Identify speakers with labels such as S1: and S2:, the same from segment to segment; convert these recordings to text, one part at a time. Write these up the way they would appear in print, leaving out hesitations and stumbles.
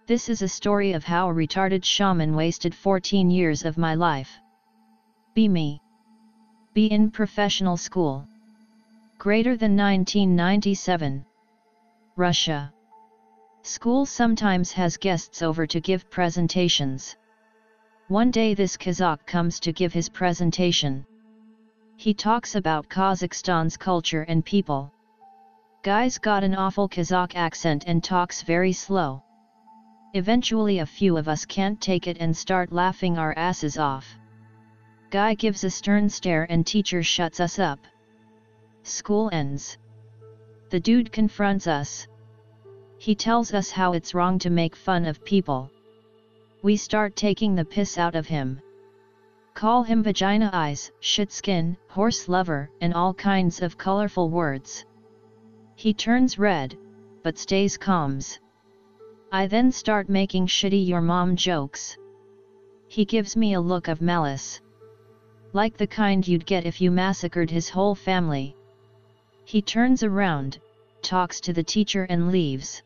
S1: This is a story of how a retarded shaman wasted 14 years of my life. Be me. Be in professional school. Greater than 1997. Russia. School sometimes has guests over to give presentations. One day this Kazakh comes to give his presentation. He talks about Kazakhstan's culture and people. Guy's got an awful Kazakh accent and talks very slow. Eventually a few of us can't take it and start laughing our asses off. Guy gives a stern stare and teacher shuts us up. School ends. The dude confronts us. He tells us how it's wrong to make fun of people. We start taking the piss out of him. Call him vagina eyes, shit skin, horse lover, and all kinds of colorful words. He turns red, but stays calm. I then start making shitty your mom jokes. He gives me a look of malice. Like the kind you'd get if you massacred his whole family. He turns around, talks to the teacher and leaves.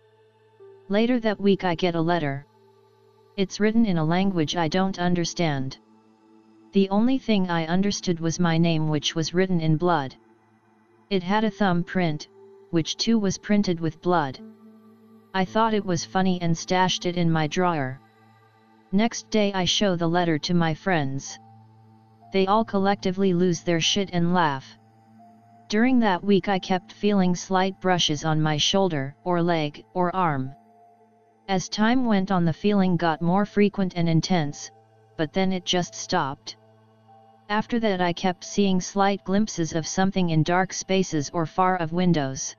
S1: Later that week I get a letter. It's written in a language I don't understand. The only thing I understood was my name, which was written in blood. It had a thumbprint, which too was printed with blood. I thought it was funny and stashed it in my drawer. Next day I show the letter to my friends. They all collectively lose their shit and laugh. During that week I kept feeling slight brushes on my shoulder, or leg, or arm. As time went on the feeling got more frequent and intense, but then it just stopped. After that I kept seeing slight glimpses of something in dark spaces or far of windows.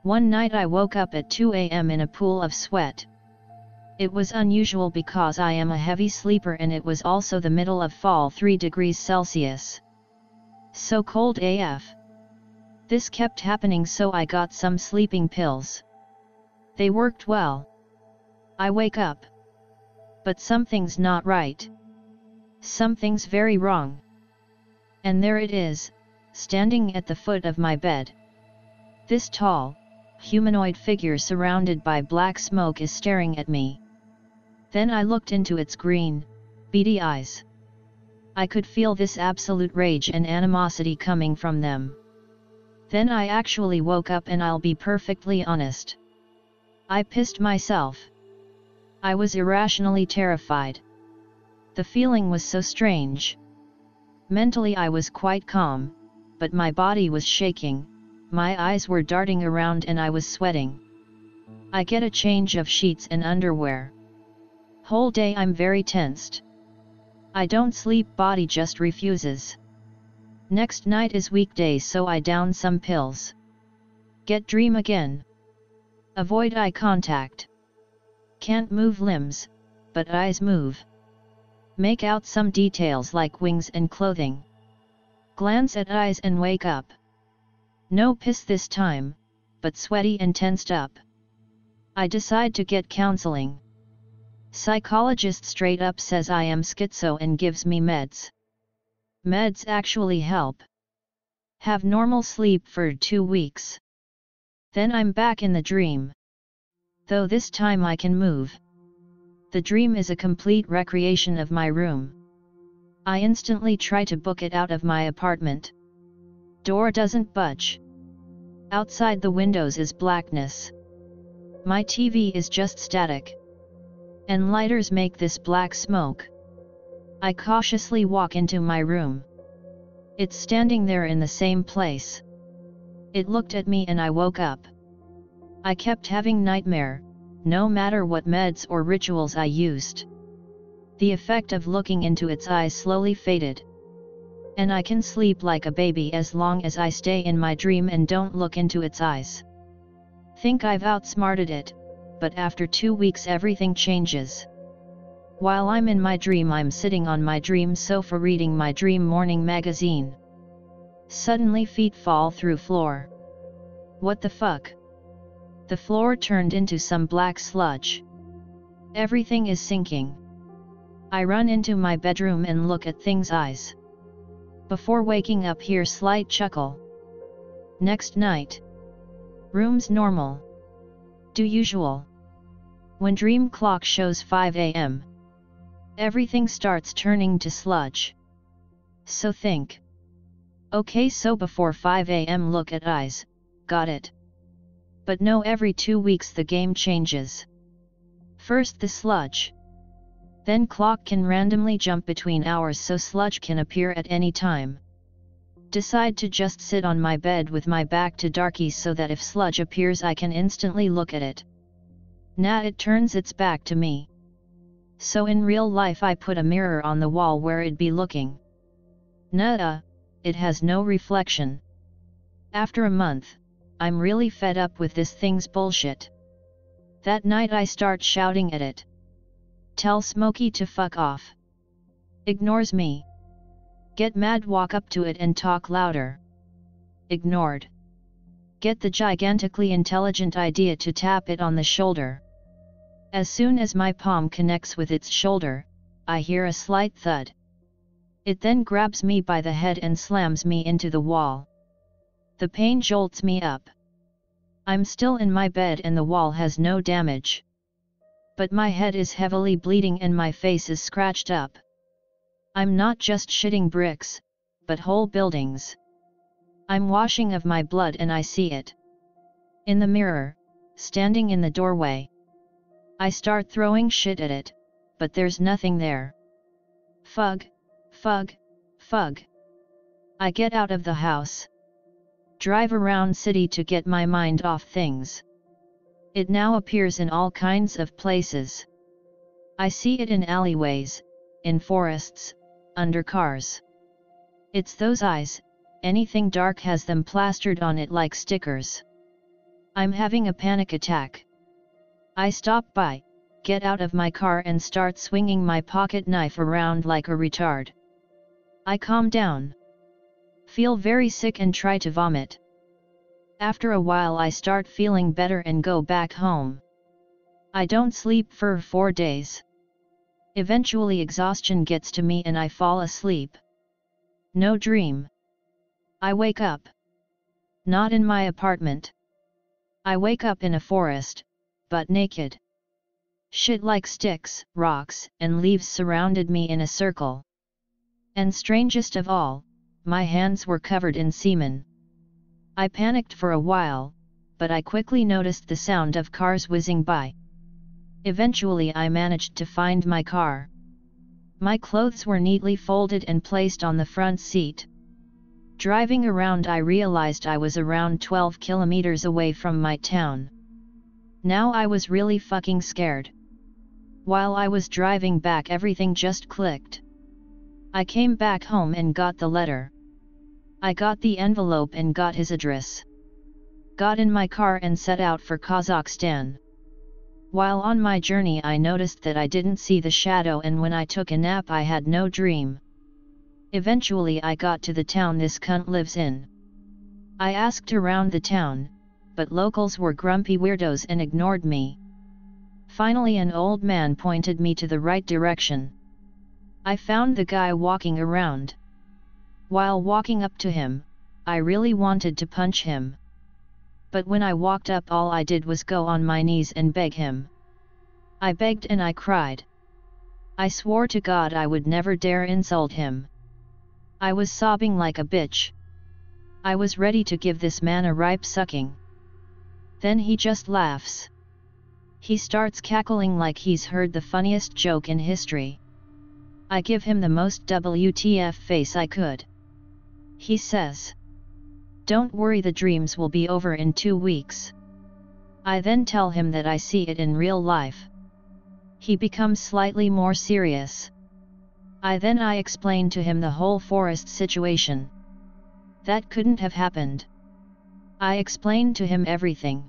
S1: One night I woke up at 2 a.m. in a pool of sweat. It was unusual because I am a heavy sleeper and it was also the middle of fall, 3 degrees Celsius. So cold AF. This kept happening, so I got some sleeping pills. They worked well. I wake up. But something's not right. Something's very wrong. And there it is, standing at the foot of my bed. This tall, humanoid figure surrounded by black smoke is staring at me. Then I looked into its green, beady eyes. I could feel this absolute rage and animosity coming from them. Then I actually woke up, and I'll be perfectly honest. I pissed myself. I was irrationally terrified. The feeling was so strange. Mentally I was quite calm, but my body was shaking, my eyes were darting around and I was sweating. I get a change of sheets and underwear. Whole day I'm very tensed. I don't sleep, body just refuses. Next night is weekday, so I down some pills. Get dream again. Avoid eye contact. Can't move limbs, but eyes move. Make out some details like wings and clothing. Glance at eyes and wake up. No piss this time, but sweaty and tensed up. I decide to get counseling. Psychologist straight up says I am schizo and gives me meds. Meds actually help. Have normal sleep for 2 weeks. Then I'm back in the dream. Though this time I can move. The dream is a complete recreation of my room. I instantly try to book it out of my apartment. Door doesn't budge. Outside the windows is blackness. My TV is just static. And lighters make this black smoke. I cautiously walk into my room. It's standing there in the same place. It looked at me and I woke up. I kept having nightmare, no matter what meds or rituals I used. The effect of looking into its eyes slowly faded. And I can sleep like a baby as long as I stay in my dream and don't look into its eyes. Think I've outsmarted it, but after 2 weeks everything changes. While I'm in my dream, I'm sitting on my dream sofa reading my dream morning magazine. Suddenly feet fall through floor. What the fuck? The floor turned into some black sludge. Everything is sinking. I run into my bedroom and look at things' eyes. Before waking up, hear slight chuckle. Next night. Room's normal. Do usual. When dream clock shows 5 a.m., everything starts turning to sludge. So think. Okay, so before 5 a.m. look at eyes, got it. But no, every 2 weeks the game changes. First the sludge. Then clock can randomly jump between hours so sludge can appear at any time. Decide to just sit on my bed with my back to darkies so that if sludge appears I can instantly look at it. Nah, it turns its back to me. So in real life I put a mirror on the wall where it'd be looking. Nah, it has no reflection. After a month, I'm really fed up with this thing's bullshit. That night I start shouting at it. Tell Smokey to fuck off. Ignores me. Get mad, walk up to it and talk louder. Ignored. Get the gigantically intelligent idea to tap it on the shoulder. As soon as my palm connects with its shoulder, I hear a slight thud. It then grabs me by the head and slams me into the wall. The pain jolts me up. I'm still in my bed and the wall has no damage. But my head is heavily bleeding and my face is scratched up. I'm not just shitting bricks, but whole buildings. I'm washing of my blood and I see it. In the mirror, standing in the doorway. I start throwing shit at it, but there's nothing there. Fug, fug, fug. I get out of the house. Drive around city to get my mind off things. It now appears in all kinds of places. I see it in alleyways, in forests, under cars. It's those eyes, anything dark has them plastered on it like stickers. I'm having a panic attack. I stop by, get out of my car and start swinging my pocket knife around like a retard. I calm down. Feel very sick and try to vomit. After a while I start feeling better and go back home. I don't sleep for 4 days. Eventually exhaustion gets to me and I fall asleep. No dream. I wake up. Not in my apartment. I wake up in a forest, but naked. Shit like sticks, rocks, and leaves surrounded me in a circle. And strangest of all, my hands were covered in semen. I panicked for a while, but I quickly noticed the sound of cars whizzing by. Eventually I managed to find my car. My clothes were neatly folded and placed on the front seat. Driving around I realized I was around 12 kilometers away from my town. Now I was really fucking scared. While I was driving back everything just clicked. I came back home and got the letter. I got the envelope and got his address. Got in my car and set out for Kazakhstan. While on my journey I noticed that I didn't see the shadow and when I took a nap I had no dream. Eventually I got to the town this cunt lives in. I asked around the town, but locals were grumpy weirdos and ignored me. Finally an old man pointed me to the right direction. I found the guy walking around. While walking up to him, I really wanted to punch him. But when I walked up all I did was go on my knees and beg him. I begged and I cried. I swore to God I would never dare insult him. I was sobbing like a bitch. I was ready to give this man a ripe sucking. Then he just laughs. He starts cackling like he's heard the funniest joke in history. I give him the most WTF face I could. He says, "Don't worry, the dreams will be over in 2 weeks." I then tell him that I see it in real life. He becomes slightly more serious. I explain to him the whole forest situation. That couldn't have happened. I explained to him everything.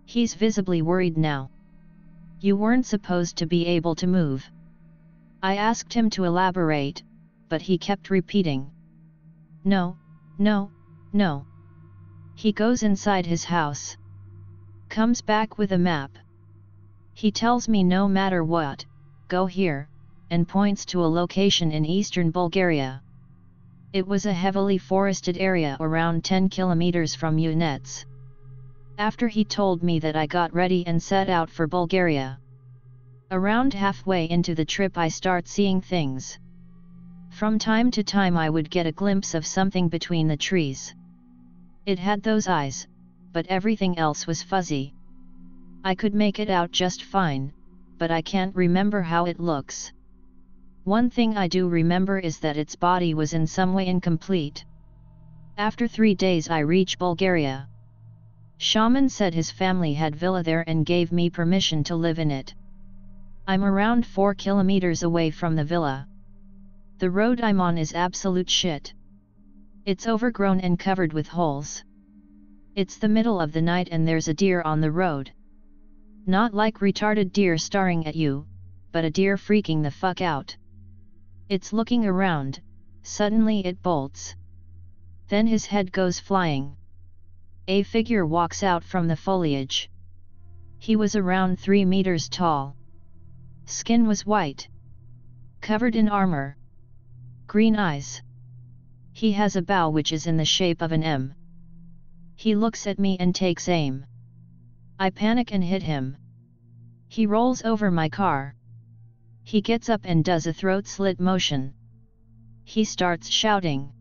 S1: He's visibly worried now. You weren't supposed to be able to move. I asked him to elaborate, but he kept repeating. No, no, no. He goes inside his house. Comes back with a map. He tells me no matter what, go here, and points to a location in eastern Bulgaria. It was a heavily forested area around 10 kilometers from Unets. After he told me that I got ready and set out for Bulgaria. Around halfway into the trip I start seeing things. From time to time I would get a glimpse of something between the trees. It had those eyes, but everything else was fuzzy. I could make it out just fine, but I can't remember how it looks. One thing I do remember is that its body was in some way incomplete. After 3 days I reach Bulgaria. Shaman said his family had villa there and gave me permission to live in it. I'm around 4 kilometers away from the villa. The road I'm on is absolute shit. It's overgrown and covered with holes. It's the middle of the night and there's a deer on the road. Not like retarded deer staring at you, but a deer freaking the fuck out. It's looking around, suddenly it bolts. Then his head goes flying. A figure walks out from the foliage. He was around 3 meters tall. Skin was white. Covered in armor. Green eyes. He has a bow which is in the shape of an M. He looks at me and takes aim. I panic and hit him. He rolls over my car. He gets up and does a throat slit motion. He starts shouting.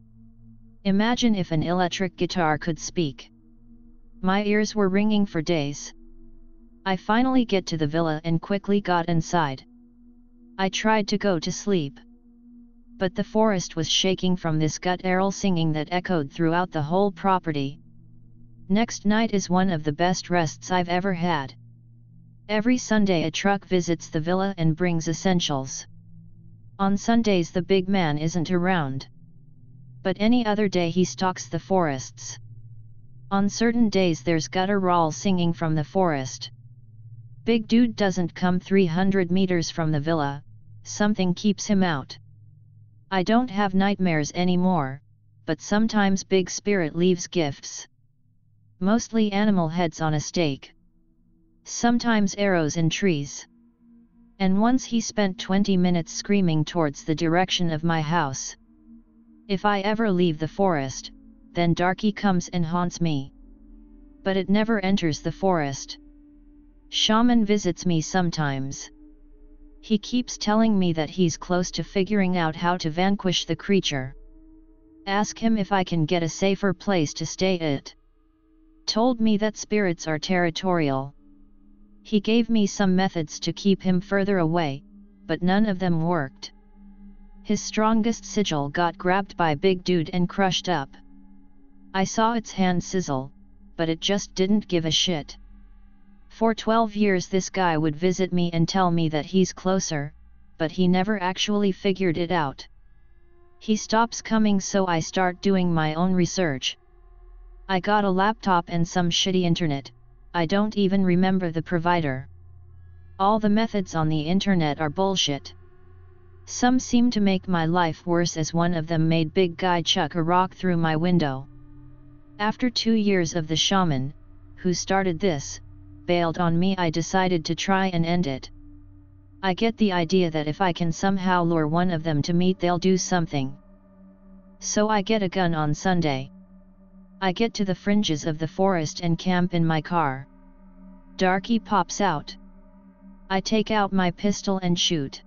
S1: Imagine if an electric guitar could speak. My ears were ringing for days. I finally get to the villa and quickly got inside. I tried to go to sleep. But the forest was shaking from this guttural singing that echoed throughout the whole property. Next night is one of the best rests I've ever had. Every Sunday a truck visits the villa and brings essentials. On Sundays the big man isn't around. But any other day he stalks the forests. On certain days there's guttural singing from the forest. Big dude doesn't come 300 meters from the villa, something keeps him out. I don't have nightmares anymore, but sometimes Big Spirit leaves gifts. Mostly animal heads on a stake. Sometimes arrows in trees. And once he spent 20 minutes screaming towards the direction of my house. If I ever leave the forest, then Darky comes and haunts me. But it never enters the forest. Shaman visits me sometimes. He keeps telling me that he's close to figuring out how to vanquish the creature. Ask him if I can get a safer place to stay at. Told me that spirits are territorial. He gave me some methods to keep him further away, but none of them worked. His strongest sigil got grabbed by Big Dude and crushed up. I saw its hand sizzle, but it just didn't give a shit. For 12 years this guy would visit me and tell me that he's closer, but he never actually figured it out. He stops coming, so I start doing my own research. I got a laptop and some shitty internet. I don't even remember the provider. All the methods on the internet are bullshit. Some seem to make my life worse, as one of them made Big Guy chuck a rock through my window. After 2 years of the shaman, who started this, bailed on me, I decided to try and end it. I get the idea that if I can somehow lure one of them to meet, they'll do something. So I get a gun on Sunday. I get to the fringes of the forest and camp in my car. Darky pops out. I take out my pistol and shoot.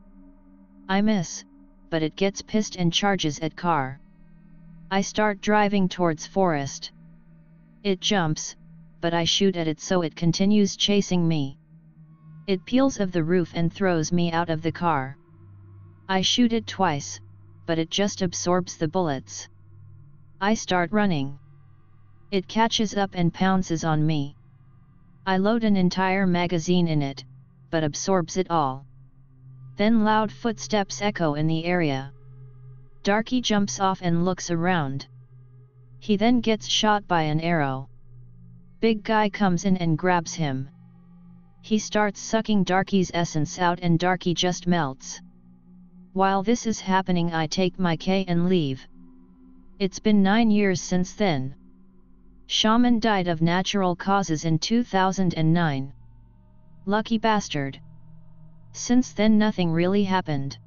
S1: I miss, but it gets pissed and charges at car. I start driving towards forest. It jumps, but I shoot at it, so it continues chasing me. It peels off the roof and throws me out of the car. I shoot it twice, but it just absorbs the bullets. I start running. It catches up and pounces on me. I load an entire magazine in it, but absorbs it all. Then loud footsteps echo in the area. Darky jumps off and looks around. He then gets shot by an arrow. Big Guy comes in and grabs him. He starts sucking Darky's essence out and Darky just melts. While this is happening, I take my K and leave. It's been 9 years since then. Shaman died of natural causes in 2009. Lucky bastard. Since then nothing really happened.